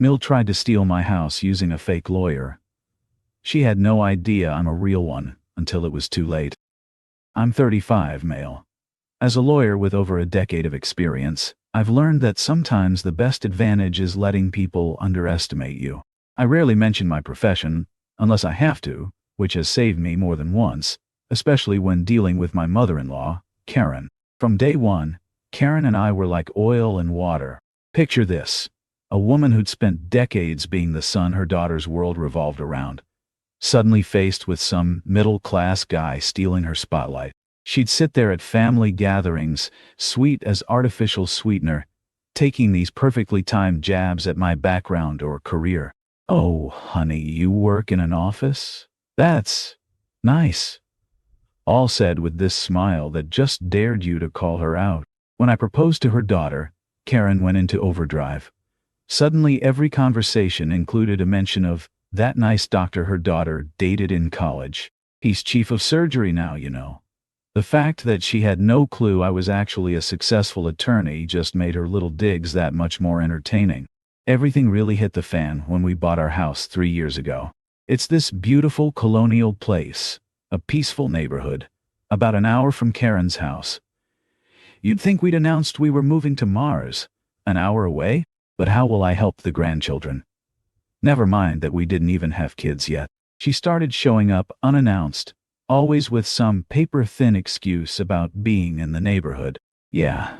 Mill tried to steal my house using a fake lawyer. She had no idea I'm a real one until it was too late. I'm 35, male. As a lawyer with over a decade of experience, I've learned that sometimes the best advantage is letting people underestimate you. I rarely mention my profession, unless I have to, which has saved me more than once, especially when dealing with my mother-in-law, Karen. From day one, Karen and I were like oil and water. Picture this: a woman who'd spent decades being the sun her daughter's world revolved around, suddenly faced with some middle-class guy stealing her spotlight. She'd sit there at family gatherings, sweet as artificial sweetener, taking these perfectly timed jabs at my background or career. "Oh, honey, you work in an office? That's nice." All said with this smile that just dared you to call her out. When I proposed to her daughter, Karen went into overdrive. Suddenly every conversation included a mention of that nice doctor her daughter dated in college. He's chief of surgery now, you know. The fact that she had no clue I was actually a successful attorney just made her little digs that much more entertaining. Everything really hit the fan when we bought our house 3 years ago. It's this beautiful colonial place, a peaceful neighborhood, about an hour from Karen's house. You'd think we'd announced we were moving to Mars, an hour away, but how will I help the grandchildren? Never mind that we didn't even have kids yet. She started showing up unannounced, always with some paper-thin excuse about being in the neighborhood. Yeah,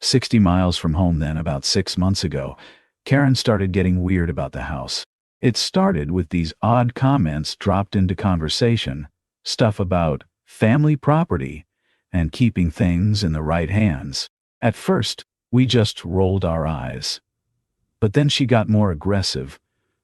60 miles from home then, about 6 months ago, Karen started getting weird about the house. It started with these odd comments dropped into conversation, stuff about family property and keeping things in the right hands. At first, we just rolled our eyes. But then she got more aggressive,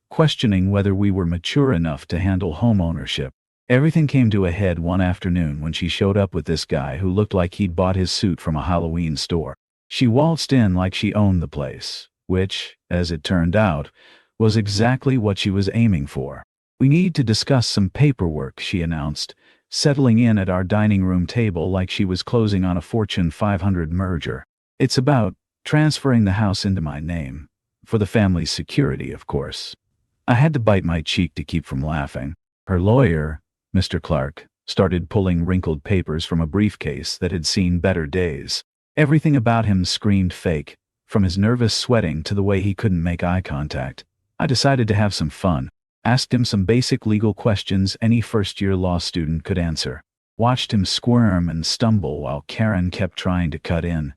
questioning whether we were mature enough to handle home ownership. Everything came to a head one afternoon when she showed up with this guy who looked like he'd bought his suit from a Halloween store. She waltzed in like she owned the place, which, as it turned out, was exactly what she was aiming for. "We need to discuss some paperwork," she announced, settling in at our dining room table like she was closing on a Fortune 500 merger. "It's about transferring the house into my name. For the family's security, of course." I had to bite my cheek to keep from laughing. Her lawyer, Mr. Clark, started pulling wrinkled papers from a briefcase that had seen better days. Everything about him screamed fake, from his nervous sweating to the way he couldn't make eye contact. I decided to have some fun. Asked him some basic legal questions any first-year law student could answer. Watched him squirm and stumble while Karen kept trying to cut in.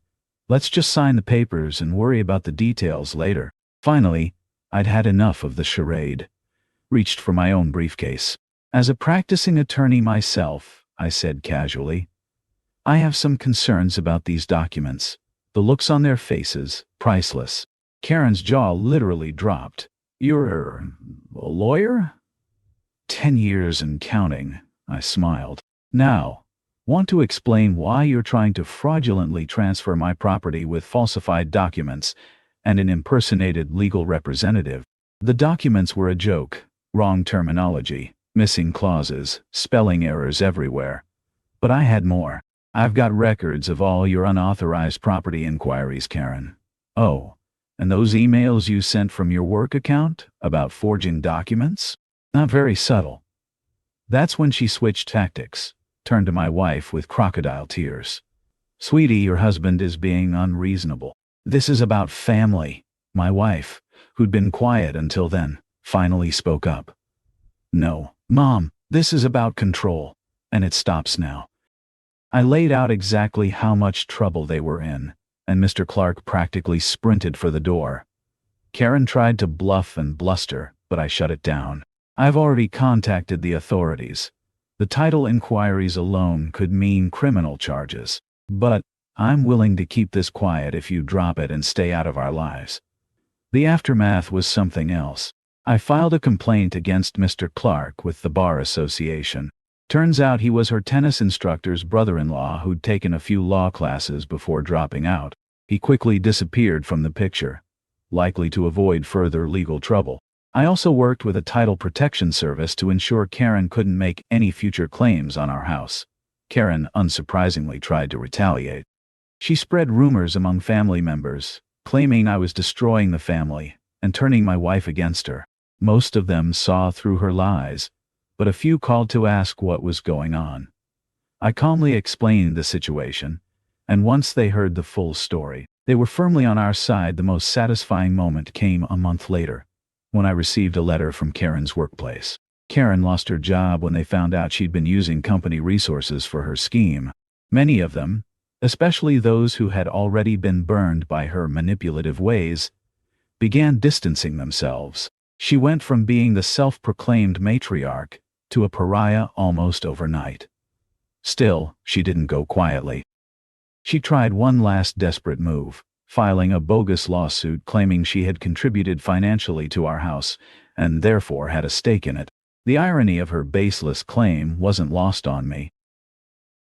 "Let's just sign the papers and worry about the details later." Finally, I'd had enough of the charade. Reached for my own briefcase. "As a practicing attorney myself," I said casually, "I have some concerns about these documents." The looks on their faces, priceless. Karen's jaw literally dropped. "You're a lawyer?" 10 years and counting, I smiled. "Now, want to explain why you're trying to fraudulently transfer my property with falsified documents and an impersonated legal representative?" The documents were a joke, wrong terminology, missing clauses, spelling errors everywhere. But I had more. "I've got records of all your unauthorized property inquiries, Karen." "Oh, and those emails you sent from your work account about forging documents?" Not very subtle. That's when she switched tactics, turned to my wife with crocodile tears. "Sweetie, your husband is being unreasonable. This is about family." My wife, who'd been quiet until then, finally spoke up. "No, Mom, this is about control, and it stops now." I laid out exactly how much trouble they were in, and Mr. Clark practically sprinted for the door. Karen tried to bluff and bluster, but I shut it down. "I've already contacted the authorities. The title inquiries alone could mean criminal charges. But I'm willing to keep this quiet if you drop it and stay out of our lives." The aftermath was something else. I filed a complaint against Mr. Clark with the Bar Association. Turns out he was her tennis instructor's brother-in-law who'd taken a few law classes before dropping out. He quickly disappeared from the picture, likely to avoid further legal trouble. I also worked with a title protection service to ensure Karen couldn't make any future claims on our house. Karen, unsurprisingly, tried to retaliate. She spread rumors among family members, claiming I was destroying the family and turning my wife against her. Most of them saw through her lies, but a few called to ask what was going on. I calmly explained the situation, and once they heard the full story, they were firmly on our side. The most satisfying moment came a month later, when I received a letter from Karen's workplace. Karen lost her job when they found out she'd been using company resources for her scheme. Many of them, especially those who had already been burned by her manipulative ways, began distancing themselves. She went from being the self-proclaimed matriarch to a pariah almost overnight. Still, she didn't go quietly. She tried one last desperate move, filing a bogus lawsuit claiming she had contributed financially to our house and therefore had a stake in it. The irony of her baseless claim wasn't lost on me.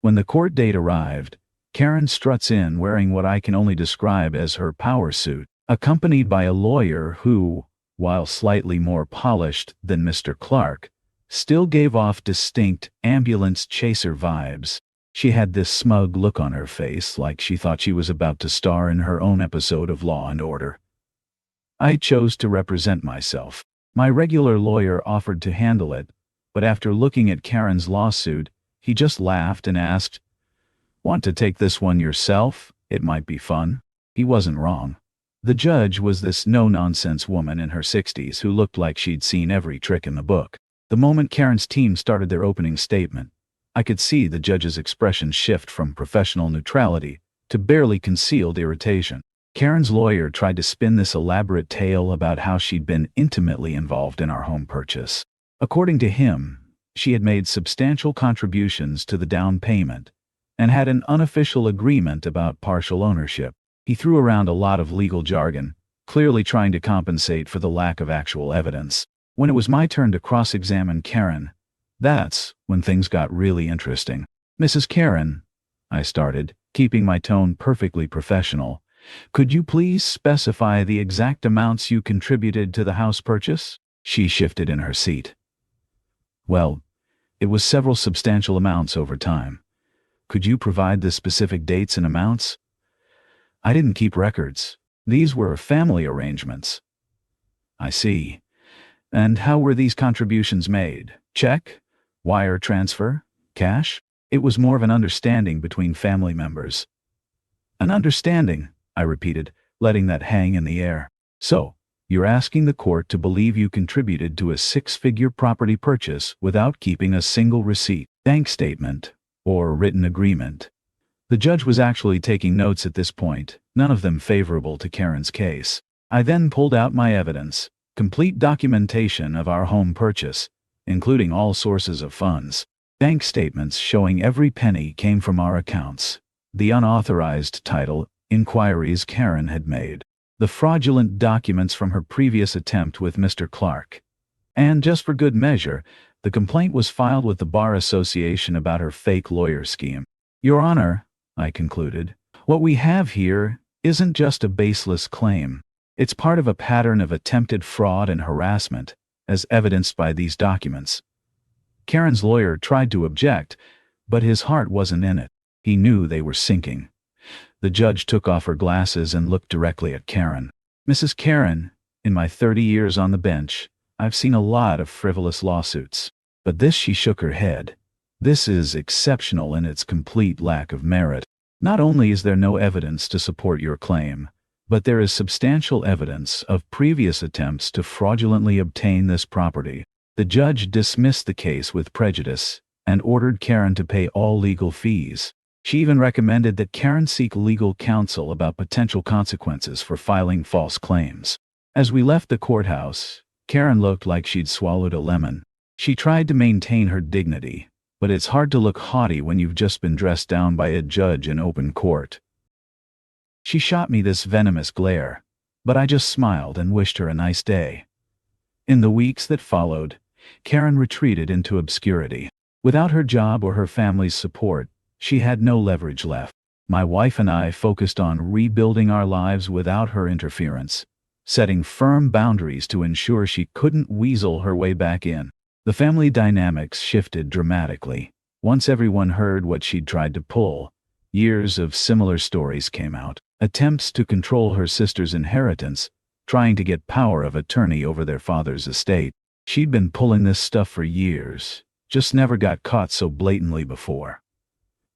When the court date arrived, Karen struts in wearing what I can only describe as her power suit, accompanied by a lawyer who, while slightly more polished than Mr. Clark, still gave off distinct ambulance chaser vibes. She had this smug look on her face, like she thought she was about to star in her own episode of Law and Order. I chose to represent myself. My regular lawyer offered to handle it, but after looking at Karen's lawsuit, he just laughed and asked, "Want to take this one yourself? It might be fun." He wasn't wrong. The judge was this no-nonsense woman in her 60s who looked like she'd seen every trick in the book. The moment Karen's team started their opening statement, I could see the judge's expression shift from professional neutrality to barely concealed irritation. Karen's lawyer tried to spin this elaborate tale about how she'd been intimately involved in our home purchase. According to him, she had made substantial contributions to the down payment and had an unofficial agreement about partial ownership. He threw around a lot of legal jargon, clearly trying to compensate for the lack of actual evidence. When it was my turn to cross-examine Karen, that's when things got really interesting. "Mrs. Karen," I started, keeping my tone perfectly professional, "could you please specify the exact amounts you contributed to the house purchase?" She shifted in her seat. "Well, it was several substantial amounts over time. Could you provide the specific dates and amounts?" "I didn't keep records. These were family arrangements." "I see. And how were these contributions made? Check? Wire transfer? Cash?" "It was more of an understanding between family members." "An understanding," I repeated, letting that hang in the air. "So, you're asking the court to believe you contributed to a six-figure property purchase without keeping a single receipt, bank statement, or written agreement." The judge was actually taking notes at this point, none of them favorable to Karen's case. I then pulled out my evidence, complete documentation of our home purchase, including all sources of funds, bank statements showing every penny came from our accounts, the unauthorized title inquiries Karen had made, the fraudulent documents from her previous attempt with Mr. Clark. And just for good measure, the complaint was filed with the Bar Association about her fake lawyer scheme. "Your Honor," I concluded, "what we have here isn't just a baseless claim. It's part of a pattern of attempted fraud and harassment, as evidenced by these documents." Karen's lawyer tried to object, but his heart wasn't in it. He knew they were sinking. The judge took off her glasses and looked directly at Karen. "Mrs. Karen, in my 30 years on the bench, I've seen a lot of frivolous lawsuits. But this," she shook her head, "this is exceptional in its complete lack of merit. Not only is there no evidence to support your claim, but there is substantial evidence of previous attempts to fraudulently obtain this property." The judge dismissed the case with prejudice and ordered Karen to pay all legal fees. She even recommended that Karen seek legal counsel about potential consequences for filing false claims. As we left the courthouse, Karen looked like she'd swallowed a lemon. She tried to maintain her dignity, but it's hard to look haughty when you've just been dressed down by a judge in open court. She shot me this venomous glare, but I just smiled and wished her a nice day. In the weeks that followed, Karen retreated into obscurity. Without her job or her family's support, she had no leverage left. My wife and I focused on rebuilding our lives without her interference, setting firm boundaries to ensure she couldn't weasel her way back in. The family dynamics shifted dramatically. Once everyone heard what she'd tried to pull, years of similar stories came out. Attempts to control her sister's inheritance, trying to get power of attorney over their father's estate. She'd been pulling this stuff for years, just never got caught so blatantly before.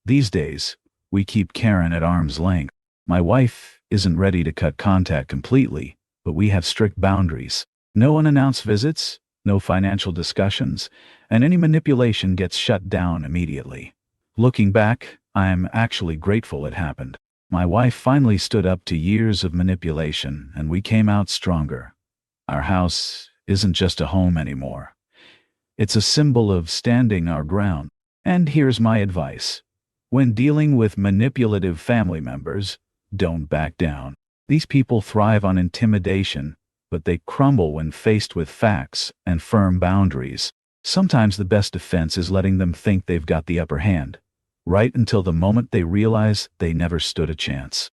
These days, we keep Karen at arm's length. My wife isn't ready to cut contact completely, but we have strict boundaries. No unannounced visits, no financial discussions, and any manipulation gets shut down immediately. Looking back, I'm actually grateful it happened. My wife finally stood up to years of manipulation, and we came out stronger. Our house isn't just a home anymore. It's a symbol of standing our ground. And here's my advice. When dealing with manipulative family members, don't back down. These people thrive on intimidation, but they crumble when faced with facts and firm boundaries. Sometimes the best defense is letting them think they've got the upper hand, right until the moment they realize they never stood a chance.